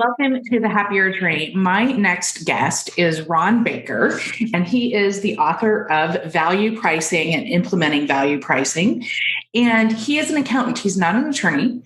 Welcome to the Happier Attorney. My next guest is Ron Baker, and he is the author of Value Pricing and Implementing Value Pricing. And he is an accountant. He's not an attorney,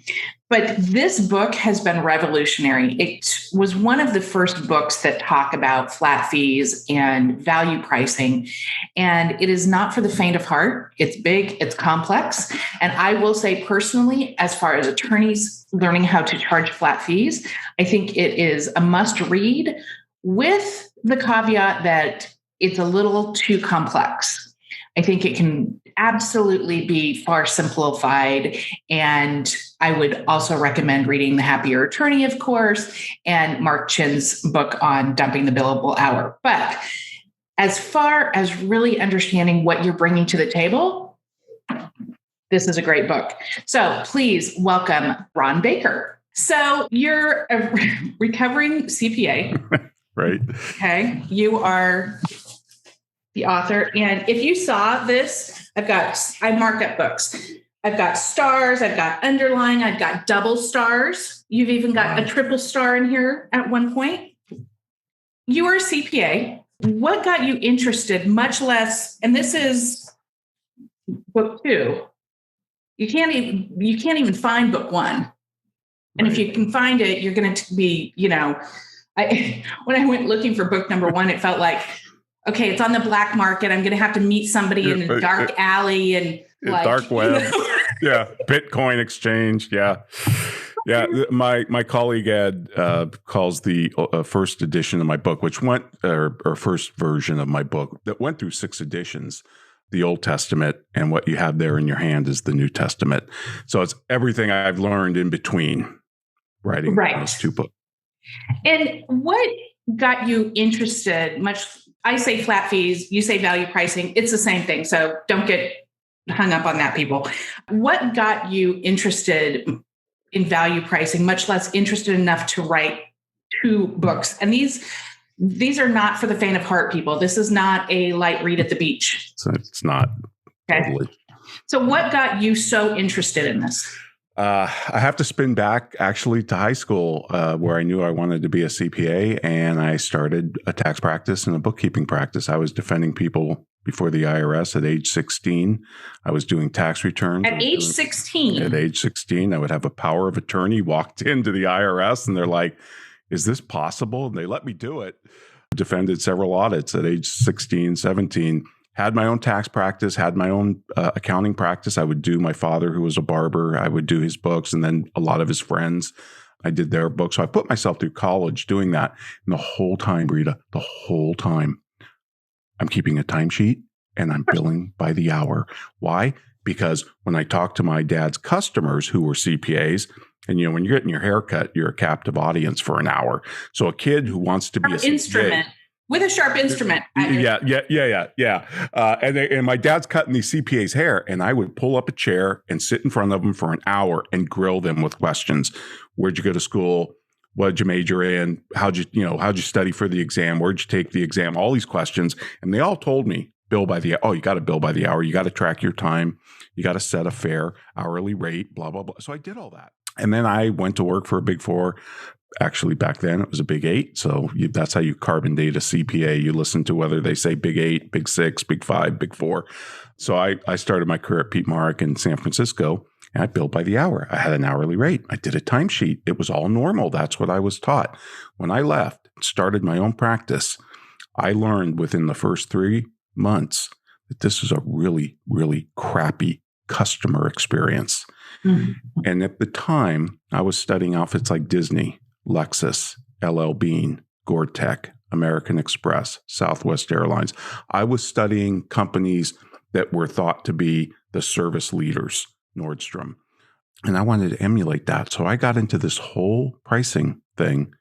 but this book has been revolutionary. It was one of the first books that talk about flat fees and value pricing. And it is not for the faint of heart. It's big, it's complex. And I will say personally, as far as attorneys learning how to charge flat fees, I think it is a must read with the caveat that it's a little too complex. I think it can absolutely be far simplified. And I would also recommend reading The Happier Attorney, of course, and Mark Chin's book on dumping the billable hour. But as far as really understanding what you're bringing to the table, this is a great book. So please welcome Ron Baker. So you're a recovering CPA. Right. Okay. You are the author. And if you saw this, I mark up books. I've got stars, I've got underline, I've got double stars. You've even got a triple star in here at one point. You are a CPA. What got you interested, much less, and this is book 2. You can't even find book 1. And if you can find it, you're going to be, when I went looking for book number 1, it felt like, okay, it's on the black market. I'm going to have to meet somebody in a dark alley and dark web. Yeah. Bitcoin exchange. Yeah. Yeah. My colleague Ed calls the first edition of my book, which went, or first version of my book that went through 6 editions, the Old Testament, and what you have there in your hand is the New Testament. So it's everything I've learned in between writing those 2 books. And what got you interested I say flat fees, you say value pricing. It's the same thing. So don't get hung up on that, people. What got you interested in value pricing, much less interested enough to write 2 books? And these are not for the faint of heart, people. This is not a light read at the beach. So it's not. Okay. Totally. So what got you so interested in this? I have to spin back actually to high school where I knew I wanted to be a CPA, and I started a tax practice and a bookkeeping practice. I was defending people before the IRS at age 16. I was doing tax returns. At age 16? At age 16, I would have a power of attorney walked into the IRS and they're like, is this possible? And they let me do it. Defended several audits at age 16, 17. Had my own tax practice, had my own accounting practice. I would do my father, who was a barber, I would do his books, and then a lot of his friends, I did their books. So I put myself through college doing that. And the whole time, Brita, I'm keeping a timesheet and I'm billing by the hour. Why? Because when I talked to my dad's customers who were CPAs, and when you're getting your hair cut, you're a captive audience for an hour. So a kid who wants to be a CPA, with a sharp instrument. Yeah. And my dad's cutting these CPA's hair, and I would pull up a chair and sit in front of them for an hour and grill them with questions. Where'd you go to school? What did you major in? How'd you study for the exam? Where'd you take the exam? All these questions. And they all told me, you got to bill by the hour. You got to track your time. You got to set a fair hourly rate, blah, blah, blah. So I did all that. And then I went to work for a Big 4. Actually, back then it was a Big 8. So that's how you carbon date a CPA. You listen to whether they say Big 8, Big 6, Big 5, Big 4. So I started my career at Pete Mark in San Francisco, and I billed by the hour. I had an hourly rate. I did a timesheet. It was all normal. That's what I was taught. When I left, started my own practice, I learned within the first 3 months that this was a really, really crappy customer experience. Mm-hmm. And at the time, I was studying outfits like Disney, Lexus, LL Bean, Gore-Tex, American Express, Southwest Airlines. I was studying companies that were thought to be the service leaders, Nordstrom. And I wanted to emulate that. So I got into this whole pricing thing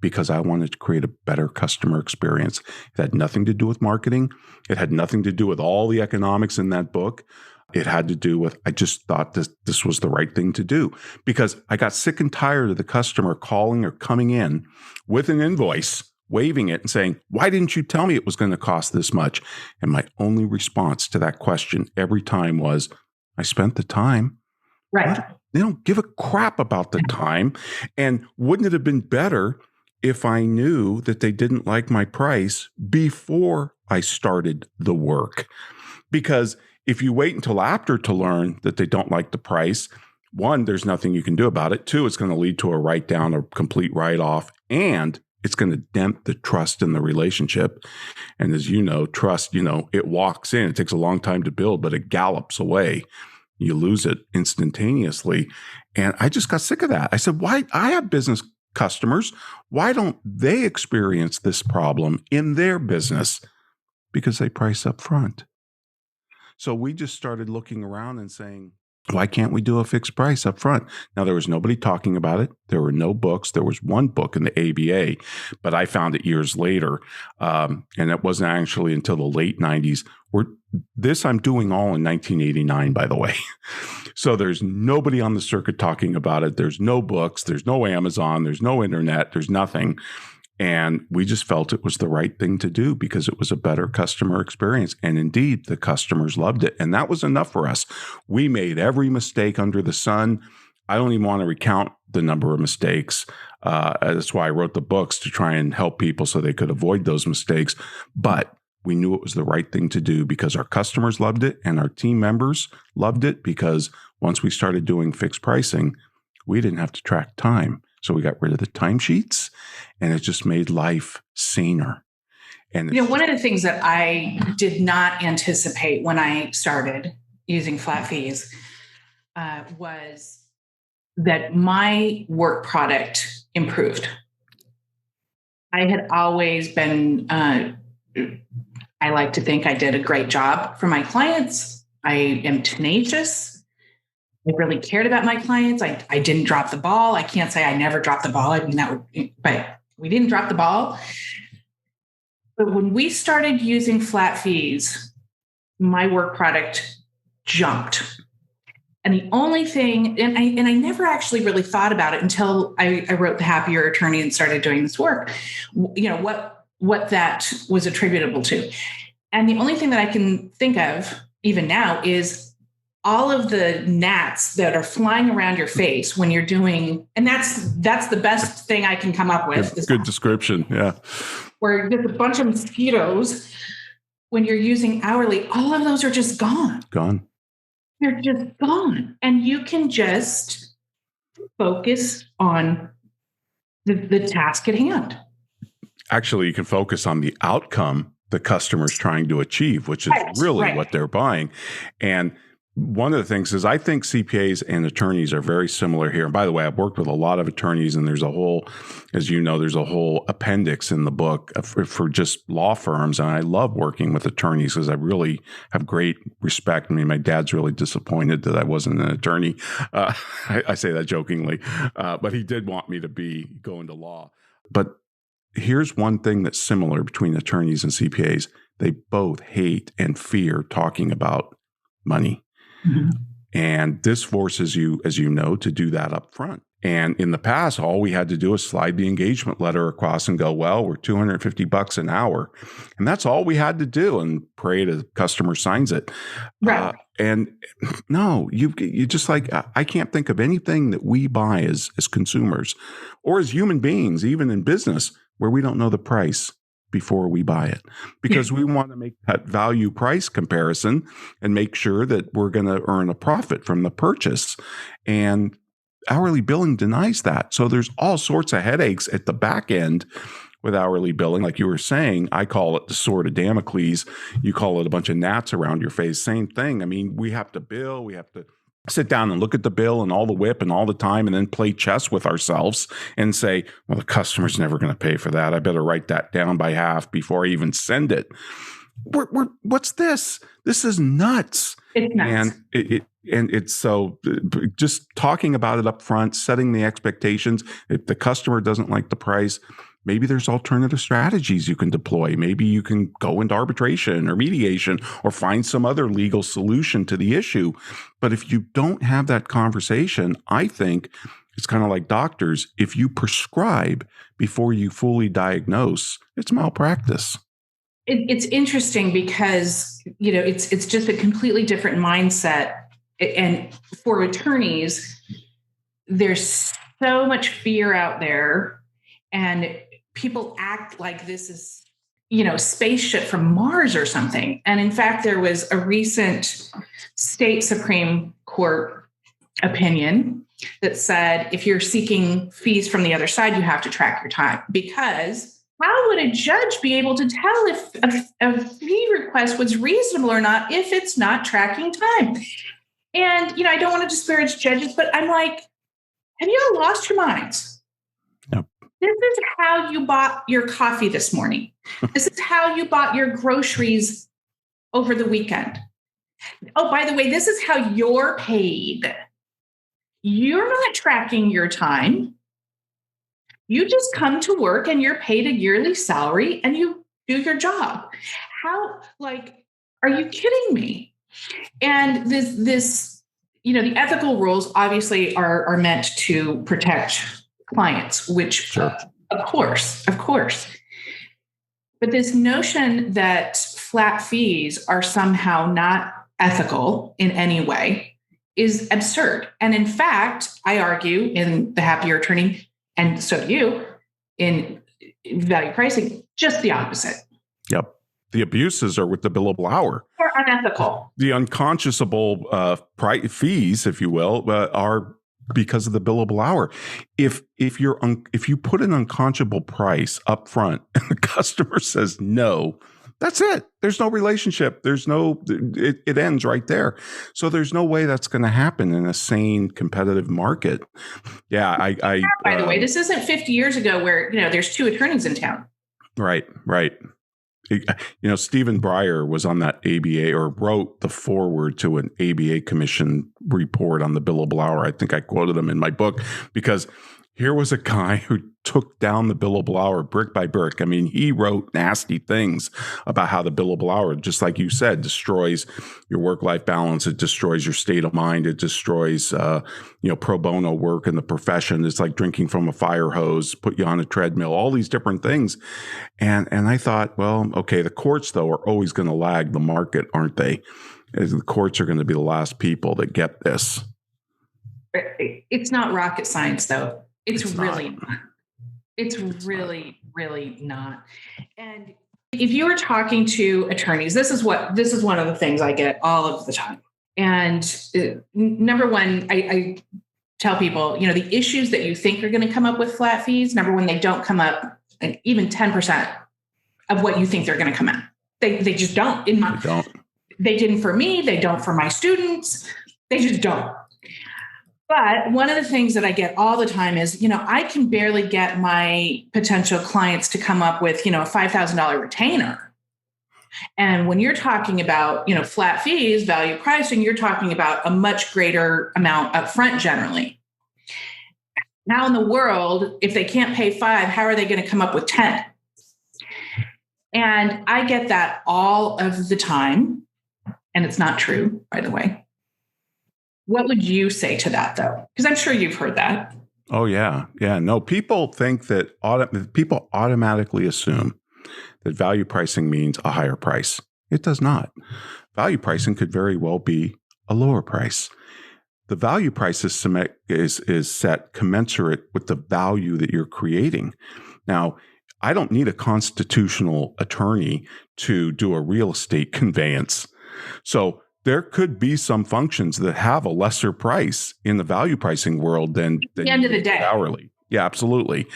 because I wanted to create a better customer experience. It had nothing to do with marketing. It had nothing to do with all the economics in that book. It had to do with, I just thought this was the right thing to do, because I got sick and tired of the customer calling or coming in with an invoice, waving it and saying, why didn't you tell me it was going to cost this much? And my only response to that question every time was, I spent the time. Right. They don't give a crap about the time. And wouldn't it have been better if I knew that they didn't like my price before I started the work? Because if you wait until after to learn that they don't like the price, one, there's nothing you can do about it. Two, it's going to lead to a write down or complete write off, and it's going to dent the trust in the relationship. And as you know, trust, it walks in. It takes a long time to build, but it gallops away. You lose it instantaneously. And I just got sick of that. I said, why? I have business customers. Why don't they experience this problem in their business? Because they price up front. So we just started looking around and saying, why can't we do a fixed price up front? Now, there was nobody talking about it. There were no books. There was one book in the ABA, but I found it years later. And it wasn't actually until the late 90s. This I'm doing all in 1989, by the way. So there's nobody on the circuit talking about it. There's no books. There's no Amazon. There's no internet. There's nothing. And we just felt it was the right thing to do because it was a better customer experience. And indeed, the customers loved it. And that was enough for us. We made every mistake under the sun. I don't even want to recount the number of mistakes. That's why I wrote the books, to try and help people so they could avoid those mistakes. But we knew it was the right thing to do because our customers loved it and our team members loved it, because once we started doing fixed pricing, we didn't have to track time. So we got rid of the timesheets, and it just made life saner. And one of the things that I did not anticipate when I started using flat fees was that my work product improved. I had always been, I like to think I did a great job for my clients. I am tenacious. I really cared about my clients. I didn't drop the ball. I can't say I never dropped the ball. But we didn't drop the ball. But when we started using flat fees, my work product jumped. And the only thing, and I never actually really thought about it until I wrote The Happier Attorney and started doing this work, what that was attributable to. And the only thing that I can think of even now is all of the gnats that are flying around your face when you're doing, and that's the best thing I can come up with. Good description. Yeah. Where there's a bunch of mosquitoes when you're using hourly, all of those are just gone. Gone. They're just gone. And you can just focus on the task at hand. Actually, you can focus on the outcome the customer's trying to achieve, which is really what they're buying. And one of the things is, I think CPAs and attorneys are very similar here. And by the way, I've worked with a lot of attorneys, and there's a whole, as you know, there's a whole appendix in the book for just law firms. And I love working with attorneys because I really have great respect. I mean, my dad's really disappointed that I wasn't an attorney. I say that jokingly, but he did want me to go into law. But here's one thing that's similar between attorneys and CPAs. They both hate and fear talking about money. Mm-hmm. And this forces you, as you know, to do that up front. And in the past, all we had to do is slide the engagement letter across and go, well, we're $250 an hour. And that's all we had to do, and pray the customer signs it. Right. And no, you just I can't think of anything that we buy as consumers or as human beings, even in business, where we don't know the price before we buy it, because we want to make that value price comparison and make sure that we're going to earn a profit from the purchase. And hourly billing denies that. So there's all sorts of headaches at the back end with hourly billing. Like you were saying, I call it the sword of Damocles. You call it a bunch of gnats around your face. Same thing. I mean, we have to bill, we have to sit down and look at the bill and all the whip and all the time, and then play chess with ourselves and say, well, the customer's never going to pay for that. I better write that down by half before I even send it. What's this? This is nuts. It's nuts. And it's so just talking about it up front, setting the expectations. If the customer doesn't like the price, maybe there's alternative strategies you can deploy. Maybe you can go into arbitration or mediation or find some other legal solution to the issue. But if you don't have that conversation, I think it's kind of like doctors. If you prescribe before you fully diagnose, it's malpractice. It's interesting because, it's just a completely different mindset. And for attorneys, there's so much fear out there, and people act like this is, spaceship from Mars or something. And in fact, there was a recent state Supreme Court opinion that said if you're seeking fees from the other side, you have to track your time, because how would a judge be able to tell if a fee request was reasonable or not if it's not tracking time? And, I don't want to disparage judges, but I'm like, have you all lost your minds? Yep. This is how you bought your coffee this morning. This is how you bought your groceries over the weekend. Oh, by the way, this is how you're paid. You're not tracking your time. You just come to work and you're paid a yearly salary and you do your job. How, are you kidding me? And this, the ethical rules obviously are meant to protect clients, which Sure. Of course. But this notion that flat fees are somehow not ethical in any way is absurd. And in fact, I argue in The Happier Attorney, and so do you, in value pricing, just the opposite. Yep. The abuses are with the billable hour. They're unethical. The unconscionable fees, if you will, are because of the billable hour. If you put an unconscionable price up front and the customer says no, that's it. There's no relationship. It ends right there. So there's no way that's going to happen in a sane competitive market. Yeah. By the way, this isn't 50 years ago where, there's two attorneys in town. Right. Stephen Breyer was on that ABA, or wrote the foreword to an ABA commission report on the billable hour. I think I quoted him in my book, because here was a guy who took down the billable hour brick by brick. I mean, he wrote nasty things about how the billable hour, just like you said, destroys your work-life balance. It destroys your state of mind. It destroys, pro bono work in the profession. It's like drinking from a fire hose, put you on a treadmill, all these different things. And I thought, well, okay, the courts, though, are always going to lag the market, aren't they? The courts are going to be the last people that get this. It's not rocket science, though. It's really not. It's really, really not. And if you were talking to attorneys, this is one of the things I get all of the time. And number one, I tell people, the issues that you think are going to come up with flat fees, number one, they don't come up even 10% of what you think they're going to come out. They just don't. They didn't for me. They don't for my students. They just don't. But one of the things that I get all the time is, I can barely get my potential clients to come up with, a $5,000 retainer. And when you're talking about, flat fees, value pricing, you're talking about a much greater amount up front generally. Now in the world, if they can't pay 5, how are they going to come up with 10? And I get that all of the time. And it's not true, by the way. What would you say to that, though? Because I'm sure you've heard that. Oh, yeah. Yeah. No, people think that people automatically assume that value pricing means a higher price. It does not. Value pricing could very well be a lower price. The value price is set commensurate with the value that you're creating. Now, I don't need a constitutional attorney to do a real estate conveyance. So there could be some functions that have a lesser price in the value pricing world than at the end of the day hourly. Yeah, absolutely.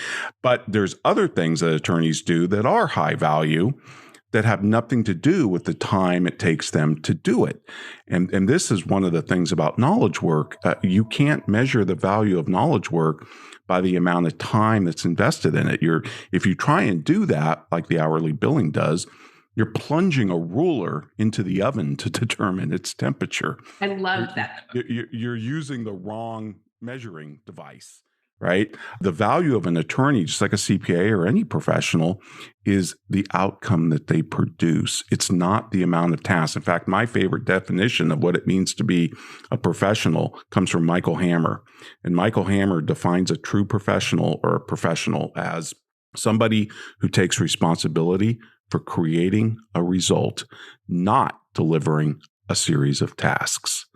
But there's other things that attorneys do that are high value that have nothing to do with the time it takes them to do it. And this is one of the things about knowledge work. You can't measure the value of knowledge work by the amount of time that's invested in it. If you try and do that, like the hourly billing does, you're plunging a ruler into the oven to determine its temperature. I love that. You're using the wrong measuring device, right? The value of an attorney, just like a CPA or any professional, is the outcome that they produce. It's not the amount of tasks. In fact, my favorite definition of what it means to be a professional comes from Michael Hammer. And Michael Hammer defines a true professional, or a professional, as somebody who takes responsibility for creating a result, not delivering a series of tasks.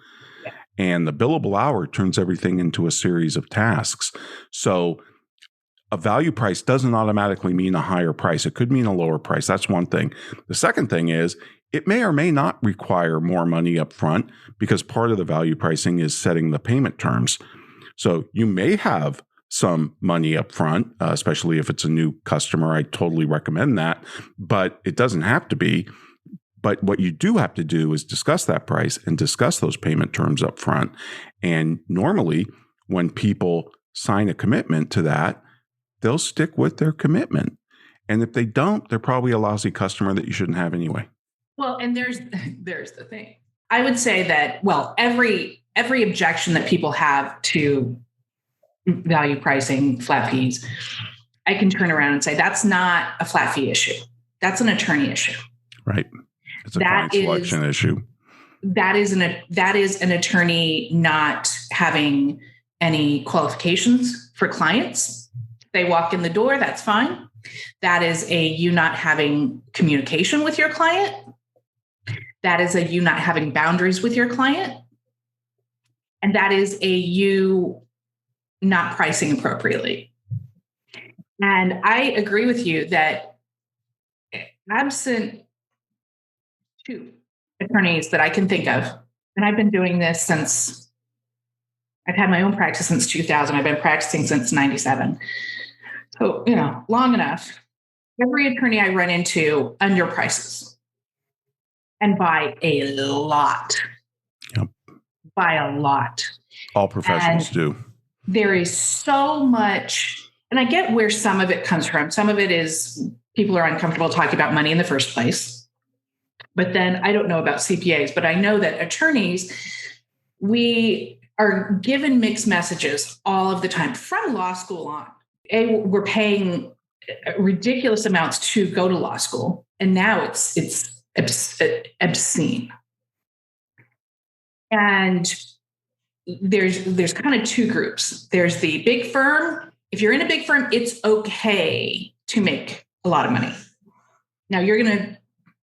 And the billable hour turns everything into a series of tasks. So a value price doesn't automatically mean a higher price. It could mean a lower price. That's one thing. The second thing is it may or may not require more money up front because part of the value pricing is setting the payment terms. So you may have some money up front, especially if it's a new customer. I totally recommend that, but it doesn't have to be. But what you do have to do is discuss that price and discuss those payment terms up front. And normally when people sign a commitment to that, they'll stick with their commitment. And if they don't, they're probably a lousy customer that you shouldn't have anyway. Well, and there's the thing. I would say that, well, every objection that people have to value pricing, flat fees, I can turn around and say, that's not a flat fee issue. That's an attorney issue. Right. It's a client selection issue. That is an attorney not having any qualifications for clients. They walk in the door, that's fine. That is you not having communication with your client. That is you not having boundaries with your client. And that is you not pricing appropriately. And I agree with you that absent two attorneys that I can think of, and I've been doing this since, I've had my own practice since 2000. I've been practicing since 97. So, long enough. Every attorney I run into underprices and by a lot. Yep. By a lot. All professionals do. There is so much, and I get where some of it comes from. Some of it is people are uncomfortable talking about money in the first place. But then I don't know about CPAs, but I know that attorneys, we are given mixed messages all of the time from law school on. We're paying ridiculous amounts to go to law school, and now it's obscene. And there's kind of two groups. There's the big firm. If you're in a big firm, it's okay to make a lot of money. Now you're going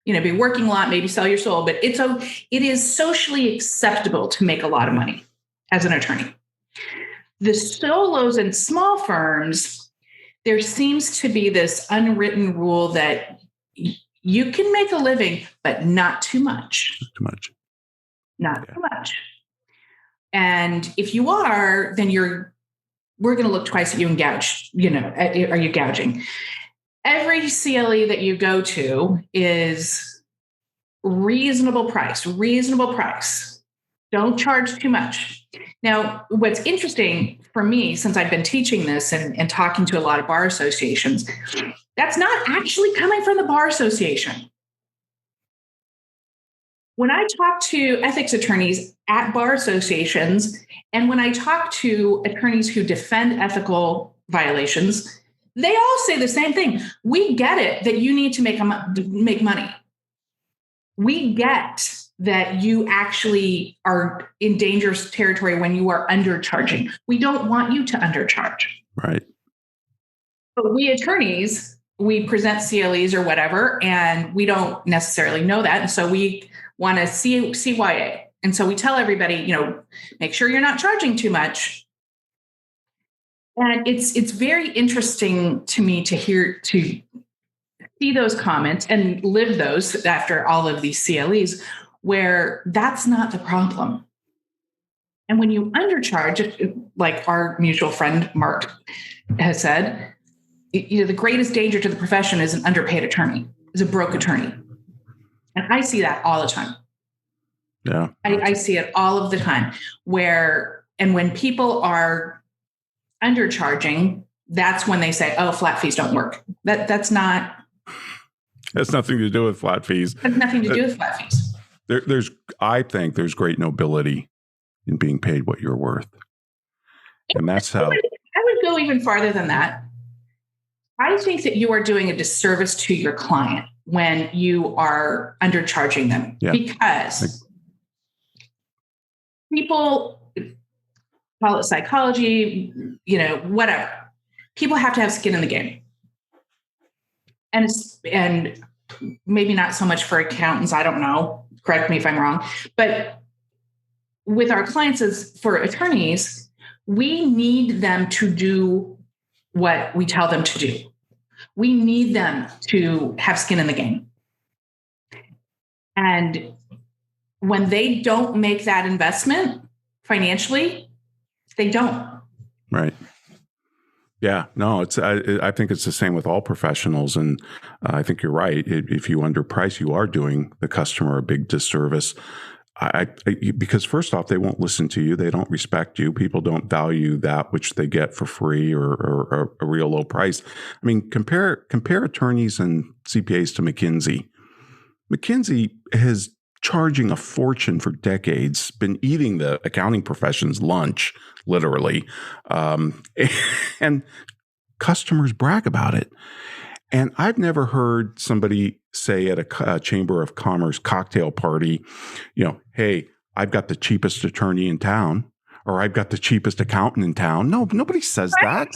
to be working a lot, maybe sell your soul, but it is socially acceptable to make a lot of money as an attorney. The solos and small firms, there seems to be this unwritten rule that you can make a living, but not too much. Not too much. And if you are, then we're going to look twice at you and gouge, are you gouging? Every CLE that you go to is reasonable price. Don't charge too much. Now, what's interesting for me, since I've been teaching this and talking to a lot of bar associations, that's not actually coming from the bar association. When I talk to ethics attorneys at bar associations, and when I talk to attorneys who defend ethical violations, they all say the same thing. We get it that you need to make money. We get that you actually are in dangerous territory when you are undercharging. We don't want you to undercharge. Right. But we attorneys, we present CLEs or whatever, and we don't necessarily know that. And so we want to CYA. And so we tell everybody, make sure you're not charging too much. And it's very interesting to me to see those comments and live those after all of these CLEs where that's not the problem. And when you undercharge, like our mutual friend Mark has said, the greatest danger to the profession is an underpaid attorney, is a broke attorney. And I see that all the time. Yeah. I see it all of the time when people are undercharging, that's when they say, oh, flat fees don't work. That's not. Has nothing to do with flat fees. Has nothing to do with flat fees. I think there's great nobility in being paid what you're worth. And that's how. I would go even farther than that. I think that you are doing a disservice to your client when you are undercharging them because people call it psychology, whatever. People have to have skin in the game. And maybe not so much for accountants. I don't know. Correct me if I'm wrong. But with our clients is for attorneys, we need them to do what we tell them to do. We need them to have skin in the game. And when they don't make that investment financially, they don't. Right. Yeah, no, I think it's the same with all professionals. And I think you're right. If you underprice, you are doing the customer a big disservice. Because first off, they won't listen to you. They don't respect you. People don't value that which they get for free or a real low price. I mean, compare attorneys and CPAs to McKinsey. McKinsey has charging a fortune for decades, been eating the accounting profession's lunch, literally. And customers brag about it. And I've never heard somebody say at a Chamber of Commerce cocktail party, hey, I've got the cheapest attorney in town, or I've got the cheapest accountant in town. No, nobody says that.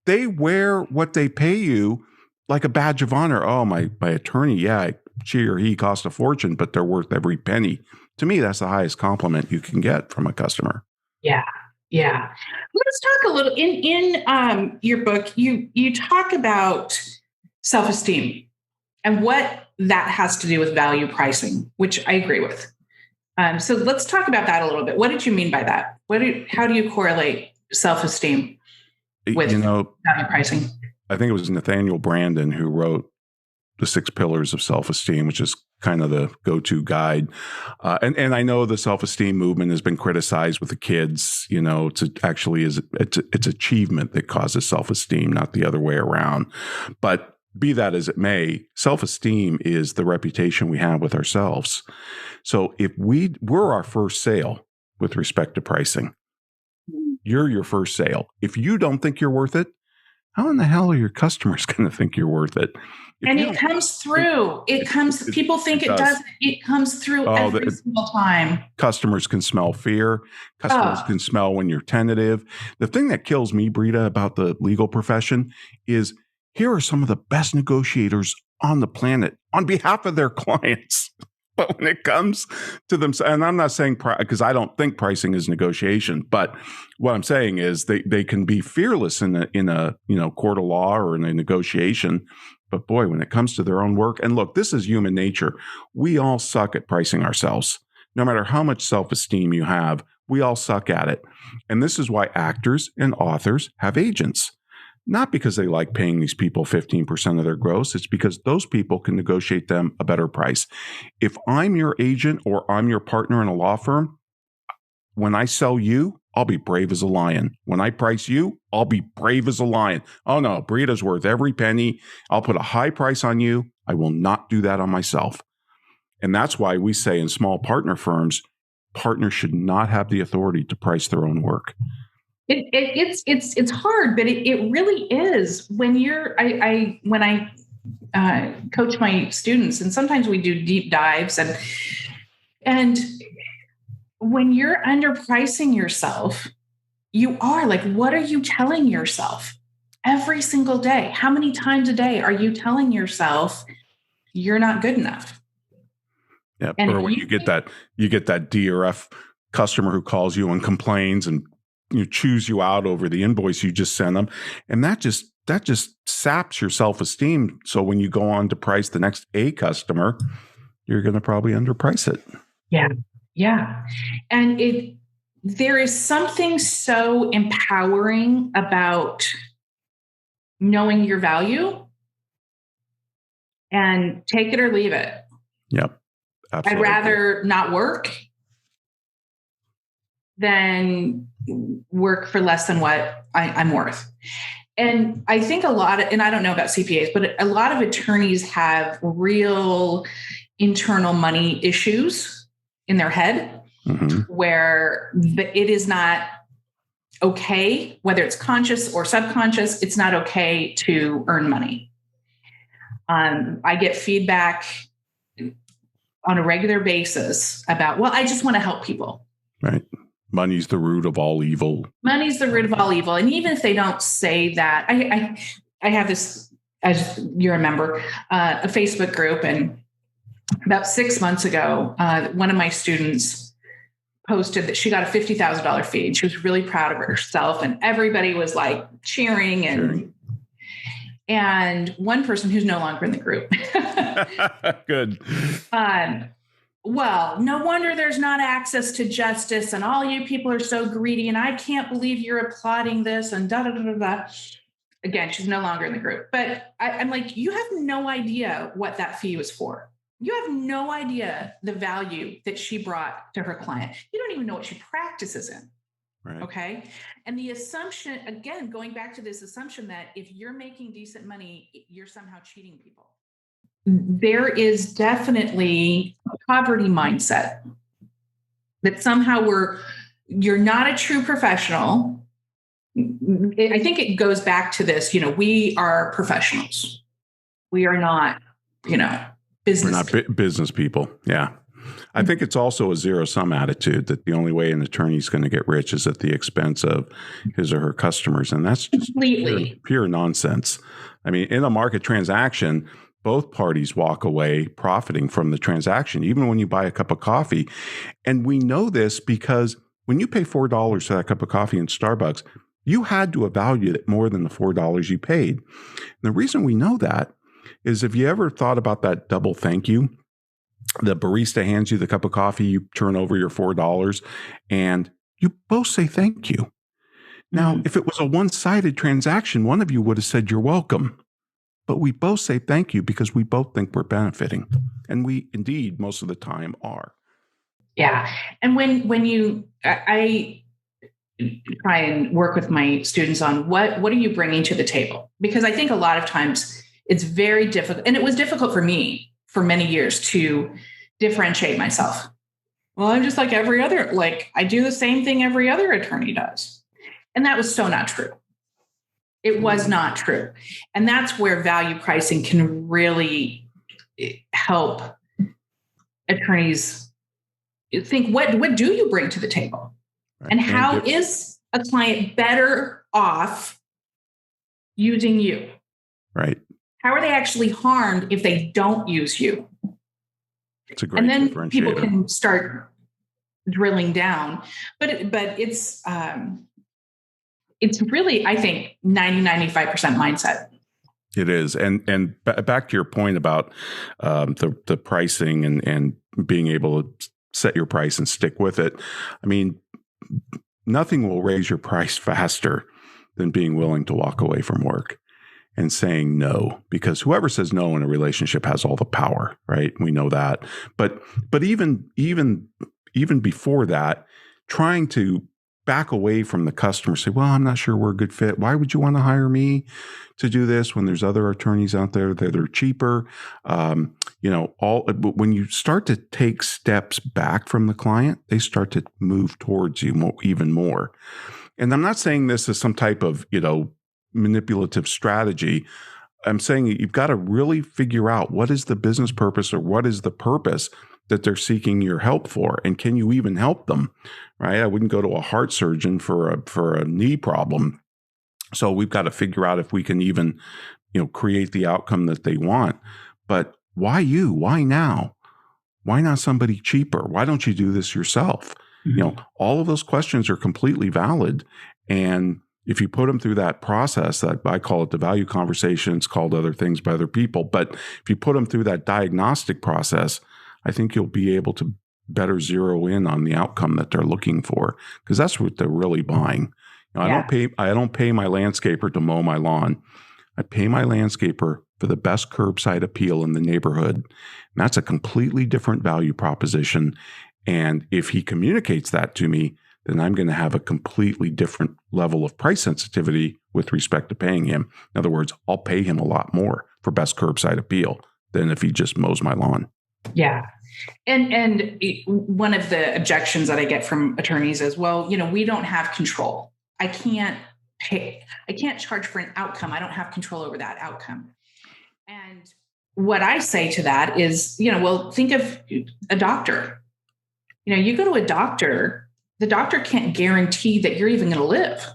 They wear what they pay you like a badge of honor. Oh, my attorney, yeah, she or he cost a fortune, but they're worth every penny. To me, that's the highest compliment you can get from a customer. Yeah. Yeah. Let's talk a little in your book. You talk about self-esteem and what that has to do with value pricing, which I agree with. So let's talk about that a little bit. What did you mean by that? How do you correlate self-esteem with value pricing? I think it was Nathaniel Branden who wrote The 6 Pillars of Self-Esteem, which is kind of the go-to guide. And I know the self-esteem movement has been criticized with the kids. It's achievement that causes self-esteem, not the other way around. But be that as it may, self-esteem is the reputation we have with ourselves. So if we're our first sale with respect to pricing, you're your first sale. If you don't think you're worth it, how in the hell are your customers going to think you're worth it? And it comes through. People think it doesn't. It comes through every single time. Customers can smell fear. Customers can smell when you're tentative. The thing that kills me, Brita, about the legal profession is here are some of the best negotiators on the planet on behalf of their clients. But when it comes to them, and I'm not saying because I don't think pricing is negotiation, but what I'm saying is they can be fearless in a court of law or in a negotiation. But boy, when it comes to their own work, and look, this is human nature. We all suck at pricing ourselves. No matter how much self-esteem you have, we all suck at it. And this is why actors and authors have agents. Not because they like paying these people 15% of their gross. It's because those people can negotiate them a better price. If I'm your agent or I'm your partner in a law firm, when I sell you, I'll be brave as a lion. When I price you, I'll be brave as a lion. Oh no, Brita's worth every penny. I'll put a high price on you. I will not do that on myself. And that's why we say in small partner firms, partners should not have the authority to price their own work. It's hard, but it really is when when I coach my students, and sometimes we do deep dives and when you're underpricing yourself, you are like, what are you telling yourself every single day? How many times a day are you telling yourself you're not good enough? Yeah. Or when you get that D or F customer who calls you and complains and choose you out over the invoice you just sent them. And that just saps your self-esteem. So when you go on to price the next A customer, you're going to probably underprice it. Yeah. Yeah. And there is something so empowering about knowing your value and take it or leave it. Yep. Absolutely. I'd rather not work than work for less than what I'm worth. And I think and I don't know about CPAs, but a lot of attorneys have real internal money issues in their head, where it is not okay, whether it's conscious or subconscious, it's not okay to earn money. I get feedback on a regular basis about, well, I just want to help people. Right. Money's the root of all evil. Money's the root of all evil. And even if they don't say that, I have this, as you remember, a Facebook group. And about 6 months ago, one of my students posted that she got a $50,000 fee and she was really proud of herself. And everybody was like cheering. And one person who's no longer in the group. Good. Well, no wonder there's not access to justice and all you people are so greedy. And I can't believe you're applauding this and da, da, da, da, da. Again, she's no longer in the group, but I'm like, you have no idea what that fee was for. You have no idea the value that she brought to her client. You don't even know what she practices in. Right. Okay. And the assumption, again, going back to this assumption that if you're making decent money, you're somehow cheating people. There is definitely a poverty mindset that somehow you're not a true professional. I think it goes back to this, we are professionals. We are not, business. We're not business people. Yeah. I think it's also a zero-sum attitude that the only way an attorney is going to get rich is at the expense of his or her customers. And that's just pure nonsense. I mean, in a market transaction, both parties walk away profiting from the transaction, even when you buy a cup of coffee. And we know this because when you pay $4 for that cup of coffee in Starbucks, you had to have valued it more than the $4 you paid. And the reason we know that is if you ever thought about that double thank you, the barista hands you the cup of coffee, you turn over your $4, and you both say thank you. Now, if it was a one-sided transaction, one of you would have said, you're welcome. But we both say thank you because we both think we're benefiting. And we indeed, most of the time, are. Yeah. And when I try and work with my students on what are you bringing to the table? Because I think a lot of times it's very difficult. And it was difficult for me for many years to differentiate myself. Well, I'm just like every other, I do the same thing every other attorney does. And that was so not true. It was not true. And that's where value pricing can really help attorneys think, what do you bring to the table? Right. And how is a client better off using you? Right. How are they actually harmed if they don't use you? It's a great differentiator. And then people can start drilling down. But it's really, I think, 95% mindset. It is. And back to your point about the pricing and being able to set your price and stick with it. I mean, nothing will raise your price faster than being willing to walk away from work and saying no, because whoever says no in a relationship has all the power, right? We know that. But even before that, trying to back away from the customer, say, well, I'm not sure we're a good fit. Why would you want to hire me to do this when there's other attorneys out there that are cheaper? When you start to take steps back from the client, they start to move towards you even more. And I'm not saying this as some type of, manipulative strategy. I'm saying you've got to really figure out what is the business purpose or what is the purpose that they're seeking your help for, and can you even help them? Right? I wouldn't go to a heart surgeon for a knee problem. So we've got to figure out if we can even, create the outcome that they want. But why you? Why now? Why not somebody cheaper? Why don't you do this yourself? Mm-hmm. All of those questions are completely valid. And if you put them through that process, that I call it the value conversation, it's called other things by other people. But if you put them through that diagnostic process, I think you'll be able to better zero in on the outcome that they're looking for, because that's what they're really buying. I don't pay my landscaper to mow my lawn. I pay my landscaper for the best curbside appeal in the neighborhood. And that's a completely different value proposition. And if he communicates that to me, then I'm going to have a completely different level of price sensitivity with respect to paying him. In other words, I'll pay him a lot more for best curbside appeal than if he just mows my lawn. Yeah. And one of the objections that I get from attorneys is, well, we don't have control. I can't charge for an outcome. I don't have control over that outcome. And what I say to that is, well, think of a doctor. You go to a doctor, the doctor can't guarantee that you're even going to live.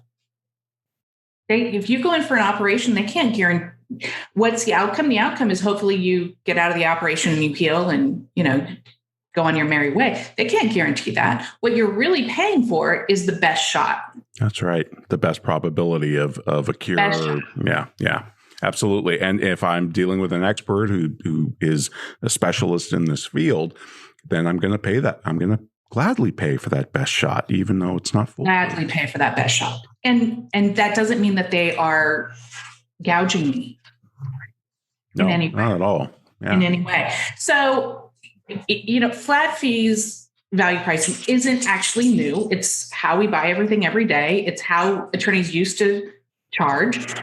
If you go in for an operation, they can't guarantee. What's the outcome? The outcome is hopefully you get out of the operation and you heal and, go on your merry way. They can't guarantee that. What you're really paying for is the best shot. That's right. The best probability of a cure. Yeah, absolutely. And if I'm dealing with an expert who is a specialist in this field, then I'm going to pay that. I'm going to gladly pay for that best shot, even though it's not full. Gladly pay for that best shot. And that doesn't mean that they are gouging me in any way. Not at all. Yeah. In any way. So, flat fees value pricing isn't actually new. It's how we buy everything every day. It's how attorneys used to charge.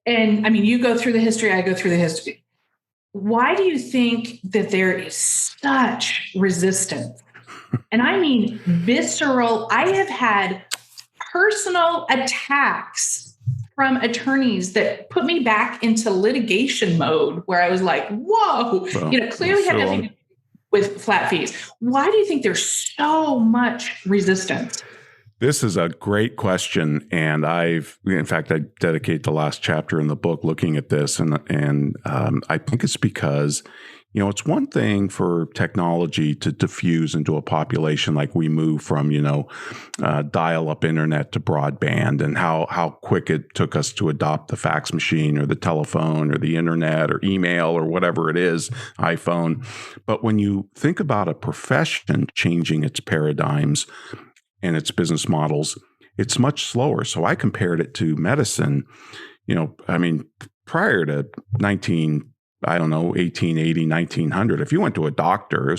And I mean, you go through the history, I go through the history. Why do you think that there is such resistance? And I mean visceral. I have had personal attacks from attorneys that put me back into litigation mode where I was like, whoa, clearly had nothing to do with flat fees. Why do you think there's so much resistance? This is a great question. And I dedicate the last chapter in the book looking at this. And I think it's because, it's one thing for technology to diffuse into a population, like we move from, dial-up internet to broadband, and how quick it took us to adopt the fax machine or the telephone or the internet or email or whatever it is, iPhone. But when you think about a profession changing its paradigms and its business models, it's much slower. So I compared it to medicine. Prior to 1880, 1900, if you went to a doctor,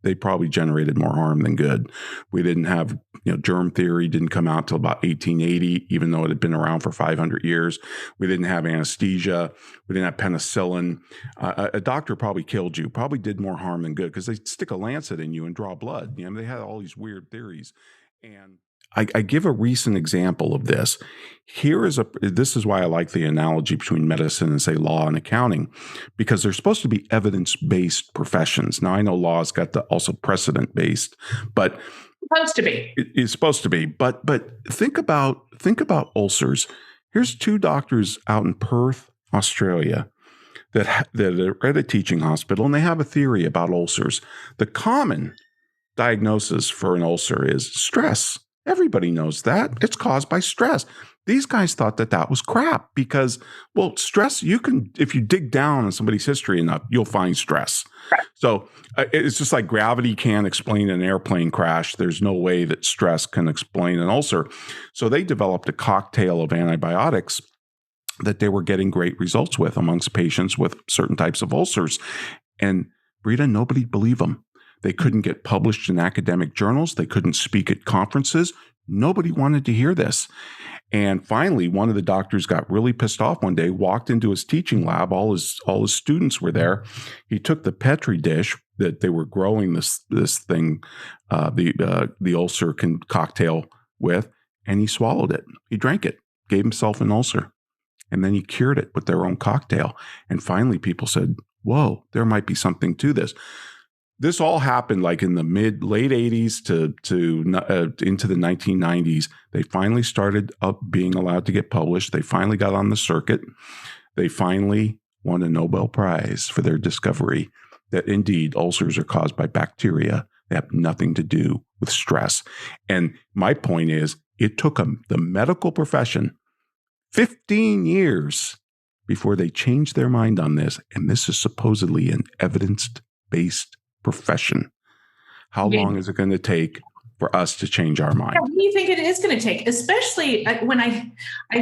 they probably generated more harm than good. We didn't have, germ theory didn't come out till about 1880, even though it had been around for 500 years. We didn't have anesthesia. We didn't have penicillin. A doctor probably killed you, probably did more harm than good, because they stick a lancet in you and draw blood. They had all these weird theories. And I give a recent example of this. This is why I like the analogy between medicine and, say, law and accounting, because they're supposed to be evidence-based professions. Now, I know law's got also precedent-based, but supposed to be. It's supposed to be. But think about ulcers. Here's two doctors out in Perth, Australia, that are at a teaching hospital, and they have a theory about ulcers. The common diagnosis for an ulcer is stress. Everybody knows that. It's caused by stress. These guys thought that was crap because, stress, if you dig down in somebody's history enough, you'll find stress. Right. So it's just like gravity can't explain an airplane crash. There's no way that stress can explain an ulcer. So they developed a cocktail of antibiotics that they were getting great results with amongst patients with certain types of ulcers. And Brita, nobody believed them. They couldn't get published in academic journals. They couldn't speak at conferences. Nobody wanted to hear this. And finally, one of the doctors got really pissed off one day, walked into his teaching lab. All his students were there. He took the Petri dish that they were growing this thing, the ulcer cocktail with, and he swallowed it. He drank it, gave himself an ulcer, and then he cured it with their own cocktail. And finally, people said, whoa, there might be something to this. This all happened like in the late 80s to into the 1990s. They finally started up being allowed to get published. They finally got on the circuit. They finally won a Nobel Prize for their discovery that indeed ulcers are caused by bacteria. They have nothing to do with stress. And my point is, it took the medical profession 15 years before they changed their mind on this. And this is supposedly an evidence-based profession. How long is it going to take for us to change our mind? What do you think it is going to take? Especially when I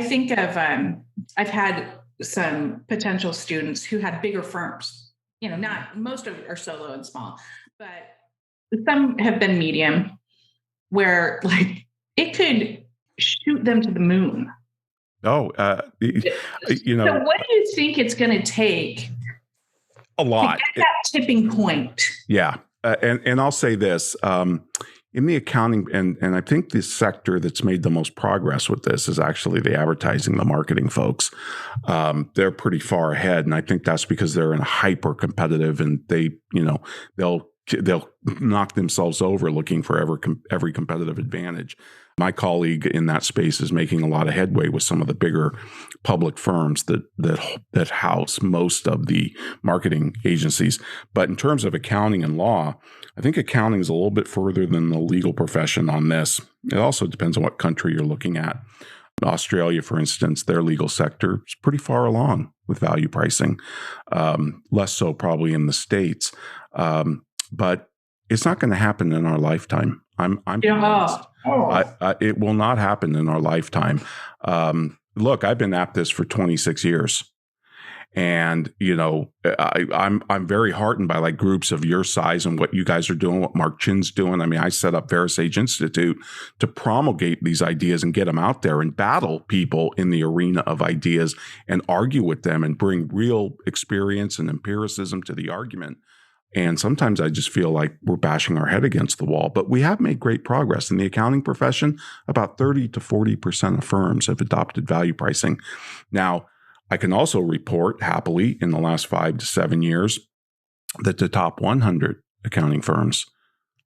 think of, I've had some potential students who had bigger firms, not most of are solo and small, but some have been medium where it could shoot them to the moon. So what do you think it's going to take? A lot. To get that tipping point. Yeah. And I'll say this, in the accounting, and I think the sector that's made the most progress with this is actually the advertising, the marketing folks. They're pretty far ahead. And I think that's because they're in a hyper competitive, and they'll they'll knock themselves over looking for every competitive advantage. My colleague in that space is making a lot of headway with some of the bigger public firms that house most of the marketing agencies. But in terms of accounting and law, I think accounting is a little bit further than the legal profession on this. It also depends on what country you're looking at. Australia, for instance, their legal sector is pretty far along with value pricing. Less so probably in the States. But it's not going to happen in our lifetime. I'm convinced. It will not happen in our lifetime. Look, I've been at this for 26 years. And, I'm very heartened by like groups of your size and what you guys are doing, what Mark Chin's doing. I mean, I set up VeraSage Institute to promulgate these ideas and get them out there and battle people in the arena of ideas and argue with them and bring real experience and empiricism to the argument. And sometimes I just feel like we're bashing our head against the wall, but we have made great progress in the accounting profession. About 30 to 40% of firms have adopted value pricing. Now, I can also report happily in the last 5 to 7 years that the top 100 accounting firms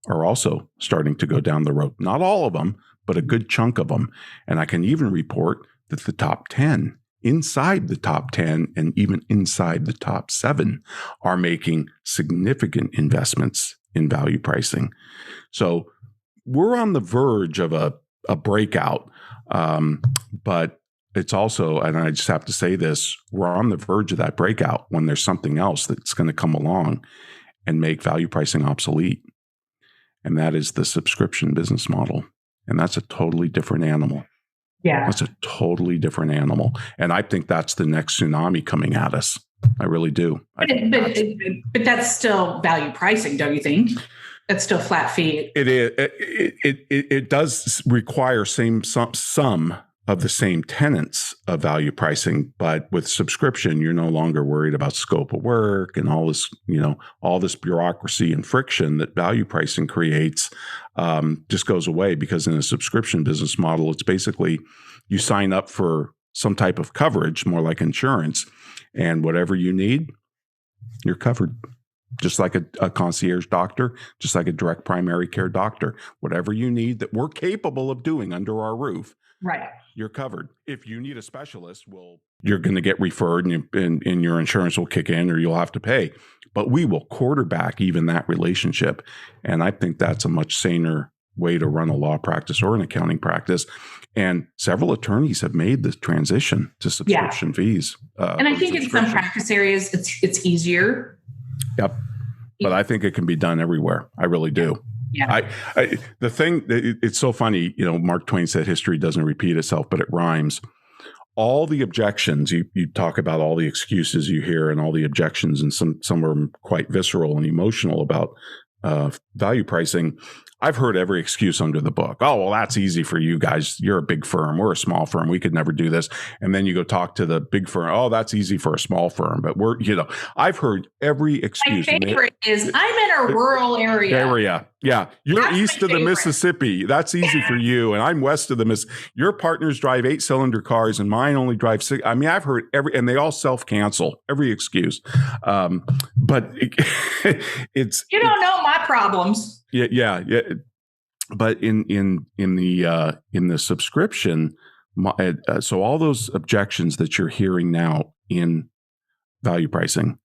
are also starting to go down the road. Not all of them, but a good chunk of them. And I can even report that the top 10, inside the top 10, and even inside the top 7 are making significant investments in value pricing. So we're on the verge of a breakout, but it's also, and I just have to say this, we're on the verge of that breakout when there's something else that's going to come along and make value pricing obsolete. And that is the subscription business model. And that's a totally different animal. Yeah. That's a totally different animal. And I think that's the next tsunami coming at us. I really do. But that's still value pricing, don't you think? That's still flat fee. It is. It does require some of the same tenets of value pricing, but with subscription, you're no longer worried about scope of work and all this bureaucracy and friction that value pricing creates just goes away, because in a subscription business model, it's basically you sign up for some type of coverage, more like insurance, and whatever you need, you're covered. Just like a concierge doctor, just like a direct primary care doctor, whatever you need that we're capable of doing under our roof. Right. You're covered. If you need a specialist, you're going to get referred and your insurance will kick in or you'll have to pay. But we will quarterback even that relationship. And I think that's a much saner way to run a law practice or an accounting practice. And several attorneys have made the transition to subscription fees. And I think in some practice areas, it's easier. Yep. But I think it can be done everywhere. I really do. Yeah. It's so funny, Mark Twain said history doesn't repeat itself, but it rhymes. All the objections, you talk about all the excuses you hear and all the objections, and some are quite visceral and emotional about value pricing. I've heard every excuse under the book. Oh, well, that's easy for you guys. You're a big firm. We're a small firm. We could never do this. And then you go talk to the big firm. Oh, that's easy for a small firm. But I've heard every excuse. My favorite is I'm in a rural area. Yeah. You're east of the Mississippi. That's easy for you. And I'm west of the Mississippi. Your partners drive 8-cylinder cars and mine only drive 6. I mean, I've heard and they all self-cancel every excuse. But it's. You don't know my problems. Yeah. But in the subscription, so all those objections that you're hearing now in value pricing,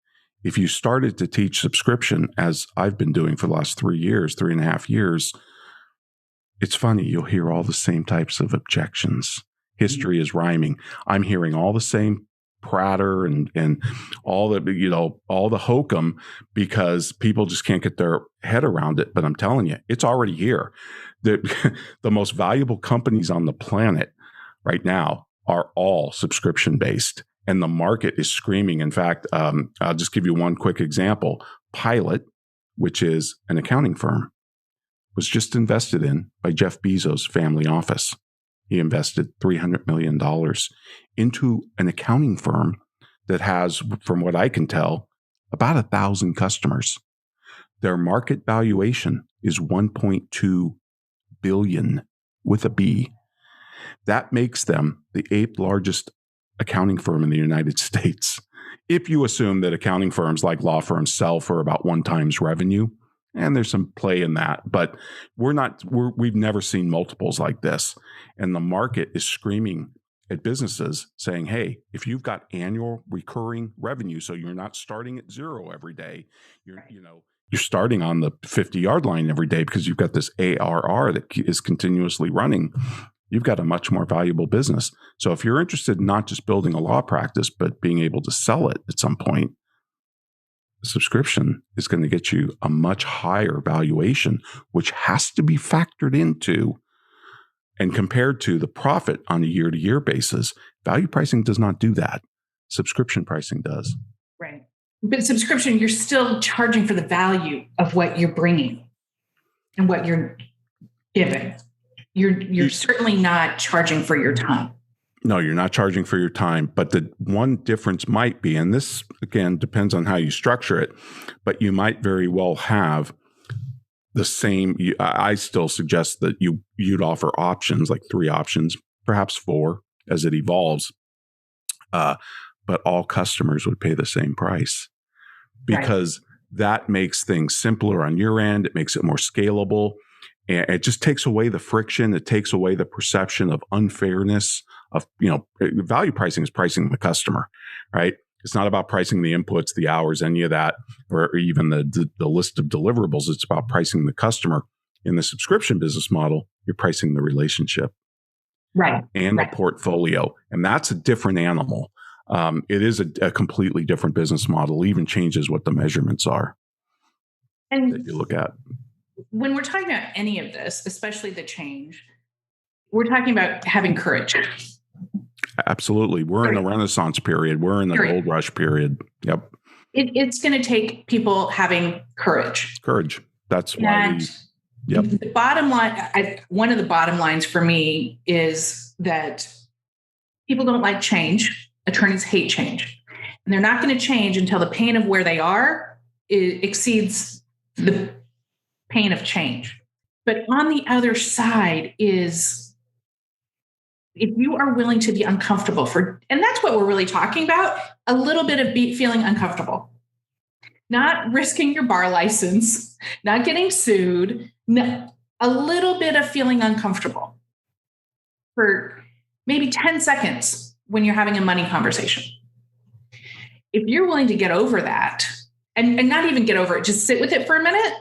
if you started to teach subscription, as I've been doing for the last 3.5 years, it's funny, you'll hear all the same types of objections. History is rhyming. I'm hearing all the same pratter and all the hokum, because people just can't get their head around it. But I'm telling you, it's already here. The most valuable companies on the planet right now are all subscription based, and the market is screaming. In fact, I'll just give you one quick example. Pilot, which is an accounting firm, was just invested in by Jeff Bezos' family office. He invested $300 million into an accounting firm that has, from what I can tell, about 1,000 customers. Their market valuation is $1.2 billion with a B. That makes them the 8th largest accounting firm in the United States. If you assume that accounting firms like law firms sell for about 1 times revenue, And there's some play in that, but we've never seen multiples like this. And the market is screaming at businesses saying, hey, if you've got annual recurring revenue, so you're not starting at zero every day, you're starting on the 50-yard line every day because you've got this ARR that is continuously running. You've got a much more valuable business. So if you're interested in not just building a law practice, but being able to sell it at some point, subscription is going to get you a much higher valuation, which has to be factored into and compared to the profit on a year-to-year basis. Value pricing does not do that. Subscription pricing does. Right. But subscription, you're still charging for the value of what you're bringing and what you're giving. You're certainly not charging for your time. No, you're not charging for your time. But the one difference might be, and this, again, depends on how you structure it, but you might very well have the same. I still suggest that you'd offer options, like 3 options, perhaps 4 as it evolves. But all customers would pay the same price because that makes things simpler on your end. It makes it more scalable. And it just takes away the friction. It takes away the perception of unfairness of, value pricing is pricing the customer, right? It's not about pricing the inputs, the hours, any of that, or even the list of deliverables. It's about pricing the customer. In the subscription business model, you're pricing the relationship. Right. And the portfolio. And that's a different animal. It is a completely different business model, even changes what the measurements are that you look at. When we're talking about any of this, especially the change, we're talking about having courage. Absolutely. We're in the Renaissance period. We're in the gold rush period. Yep. It's going to take people having courage. Courage. That's why. The bottom line, one of the bottom lines for me is that people don't like change. Attorneys hate change. And they're not going to change until the pain of where they are exceeds the pain of change. But on the other side is, if you are willing to be uncomfortable and that's what we're really talking about, a little bit of feeling uncomfortable, not risking your bar license, not getting sued, a little bit of feeling uncomfortable for maybe 10 seconds when you're having a money conversation. If you're willing to get over that and not even get over it, just sit with it for a minute.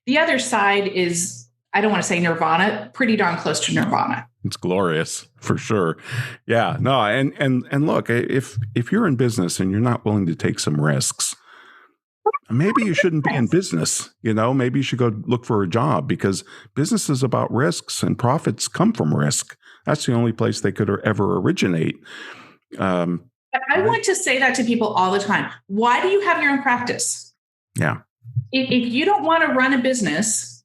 The other side is, I don't want to say nirvana, pretty darn close to nirvana. It's glorious for sure. Yeah, no. And look, if you're in business and you're not willing to take some risks, maybe you shouldn't be in business. Maybe you should go look for a job, because business is about risks and profits come from risk. That's the only place they could ever originate. I want to say that to people all the time. Why do you have your own practice? Yeah. If you don't want to run a business,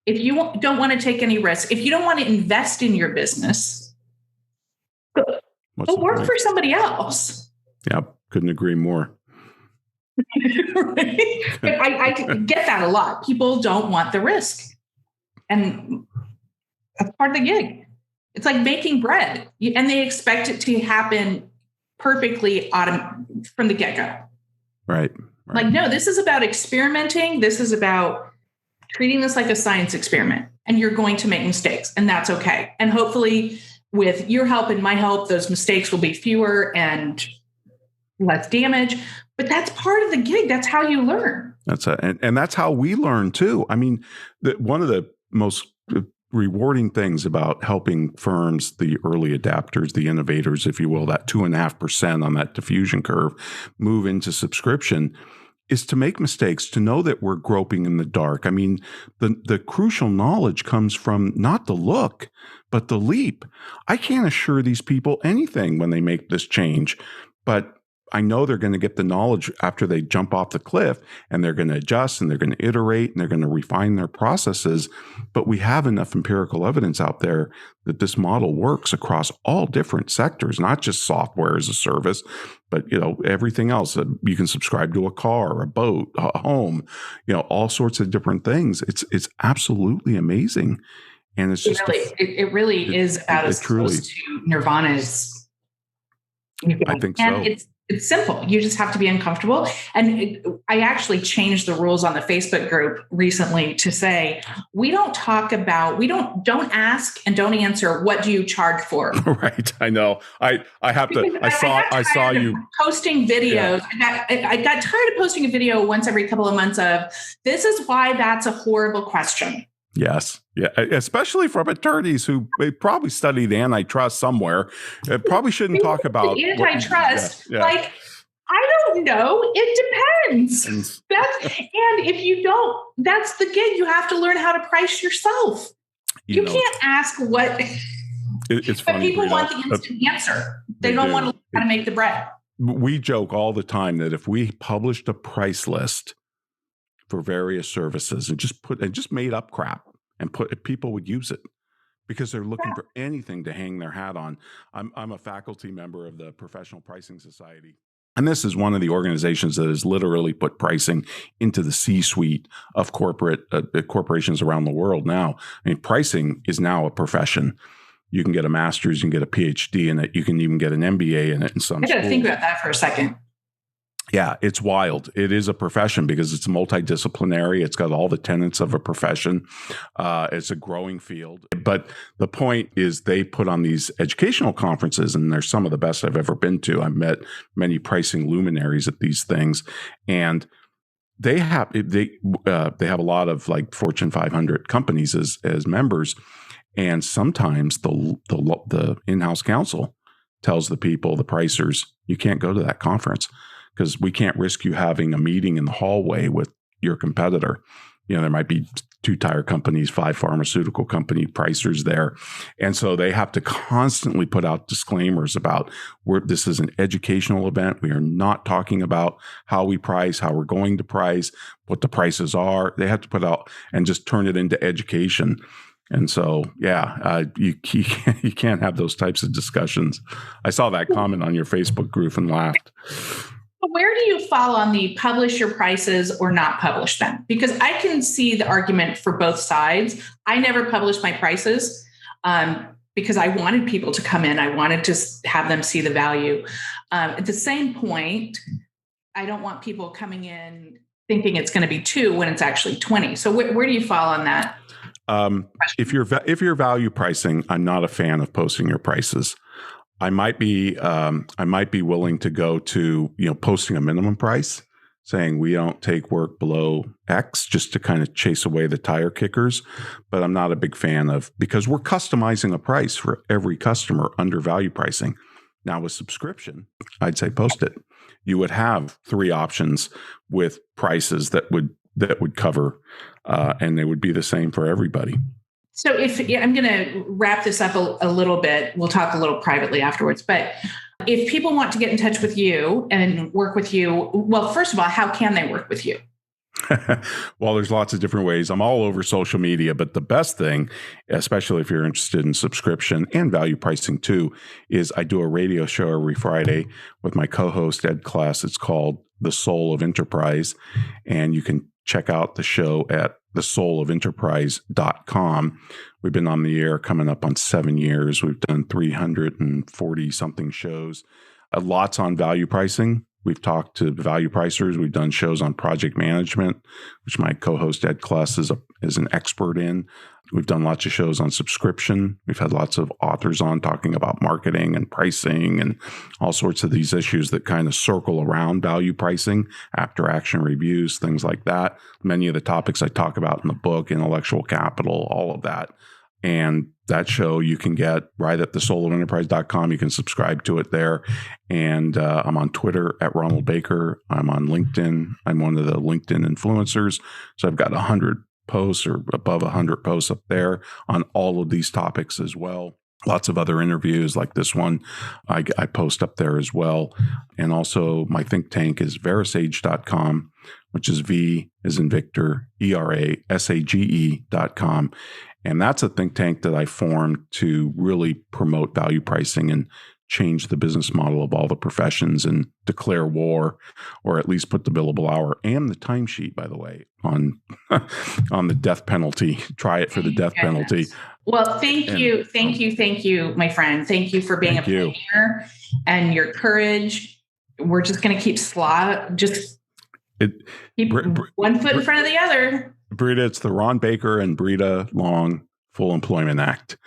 if you don't want to take any risk, if you don't want to invest in your business, go work for somebody else. Yep. Couldn't agree more. Right? I get that a lot. People don't want the risk. And that's part of the gig. It's like making bread, and they expect it to happen perfectly from the get-go. Right. Like, no, this is about experimenting. This is about treating this like a science experiment, and you're going to make mistakes, and that's okay. And hopefully with your help and my help, those mistakes will be fewer and less damage, but that's part of the gig. That's how you learn. And that's how we learn too. I mean, one of the most rewarding things about helping firms, the early adapters, the innovators, if you will, that 2.5% on that diffusion curve, move into subscription, is to make mistakes, to know that we're groping in the dark. I mean, the crucial knowledge comes from not the look, but the leap. I can't assure these people anything when they make this change, but I know they're going to get the knowledge after they jump off the cliff, and they're going to adjust, and they're going to iterate, and they're going to refine their processes. But we have enough empirical evidence out there that this model works across all different sectors, not just software as a service, but everything else. You can subscribe to a car, a boat, a home, all sorts of different things. It's absolutely amazing, and it's just it really is about as close to nirvana as you can. I think and so. It's simple. You just have to be uncomfortable. And I actually changed the rules on the Facebook group recently to say, don't ask and don't answer, what do you charge for? Right. I know. I saw you posting videos. Yeah. I got tired of posting a video once every couple of months of, this is why that's a horrible question. Yes. Yeah. Especially from attorneys who probably studied antitrust somewhere. Probably shouldn't talk about antitrust. Like, I don't know. It depends. And if you don't, that's the gig. You have to learn how to price yourself. You can't ask what. It's funny. But people want the instant answer. They don't want to learn how to make the bread. We joke all the time that if we published a price list for various services and just made up crap and people would use it because they're looking for anything to hang their hat on. I'm a faculty member of the Professional Pricing Society. And this is one of the organizations that has literally put pricing into the C-suite of corporations around the world now. I mean, pricing is now a profession. You can get a master's, you can get a PhD in it, you can even get an MBA in it in some I got to think about that for a second. Yeah, it's wild. It is a profession because it's multidisciplinary. It's got all the tenets of a profession. It's a growing field. But the point is they put on these educational conferences, and they're some of the best I've ever been to. I've met many pricing luminaries at these things, and they have a lot of like Fortune 500 companies as members, and sometimes the in-house counsel tells the pricers, you can't go to that conference, because we can't risk you having a meeting in the hallway with your competitor. There might be 2 tire companies, 5 pharmaceutical company pricers there. And so they have to constantly put out disclaimers about this is an educational event. We are not talking about how we price, how we're going to price, what the prices are. They have to put out and just turn it into education. And so, you can't have those types of discussions. I saw that comment on your Facebook group and laughed. Where do you fall on the publish your prices or not publish them? Because I can see the argument for both sides. I never published my prices because I wanted people to come in. I wanted to have them see the value. At the same point, I don't want people coming in thinking it's going to be 2 when it's actually 20. So where do you fall on that? If you're value pricing, I'm not a fan of posting your prices. I might be willing to go to, posting a minimum price, saying we don't take work below X, just to kind of chase away the tire kickers. But I'm not a big fan because we're customizing a price for every customer under value pricing. Now with subscription, I'd say post it. You would have 3 options with prices that would cover, and they would be the same for everybody. So I'm going to wrap this up a little bit. We'll talk a little privately afterwards. But if people want to get in touch with you and work with you, well, first of all, how can they work with you? Well, there's lots of different ways. I'm all over social media, but the best thing, especially if you're interested in subscription and value pricing too, is I do a radio show every Friday with my co-host Ed Kless. It's called The Soul of Enterprise, and you can check out the show at thesoulofenterprise.com. We've been on the air coming up on 7 years. We've done 340 something shows, lots on value pricing. We've talked to value pricers. We've done shows on project management, which my co-host Ed Kless is an expert in. We've done lots of shows on subscription. We've had lots of authors on talking about marketing and pricing and all sorts of these issues that kind of circle around value pricing, after action reviews, things like that. Many of the topics I talk about in the book, intellectual capital, all of that. And that show you can get right at thesoulofenterprise.com. You can subscribe to it there. And I'm on Twitter at Ronald Baker. I'm on LinkedIn. I'm one of the LinkedIn influencers. So I've got 100 posts or above 100 posts up there on all of these topics as well. Lots of other interviews like this one I post up there as well. And also my think tank is verasage.com, which is V as in Victor, ERASAGE.com. And that's a think tank that I formed to really promote value pricing and change the business model of all the professions and declare war, or at least put the billable hour and the timesheet, by the way, on the death penalty. Try it for the death penalty. Well, thank you, my friend. Thank you for being a pioneer and your courage. We're just going to keep Keep one foot in front of the other. Brita, it's the Ron Baker and Brita Long Full Employment Act.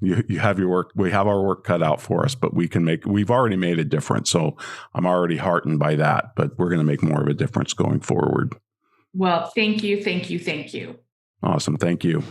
You have your work. We have our work cut out for us, but we've already made a difference. So I'm already heartened by that, but we're going to make more of a difference going forward. Well, thank you. Thank you. Thank you. Awesome. Thank you.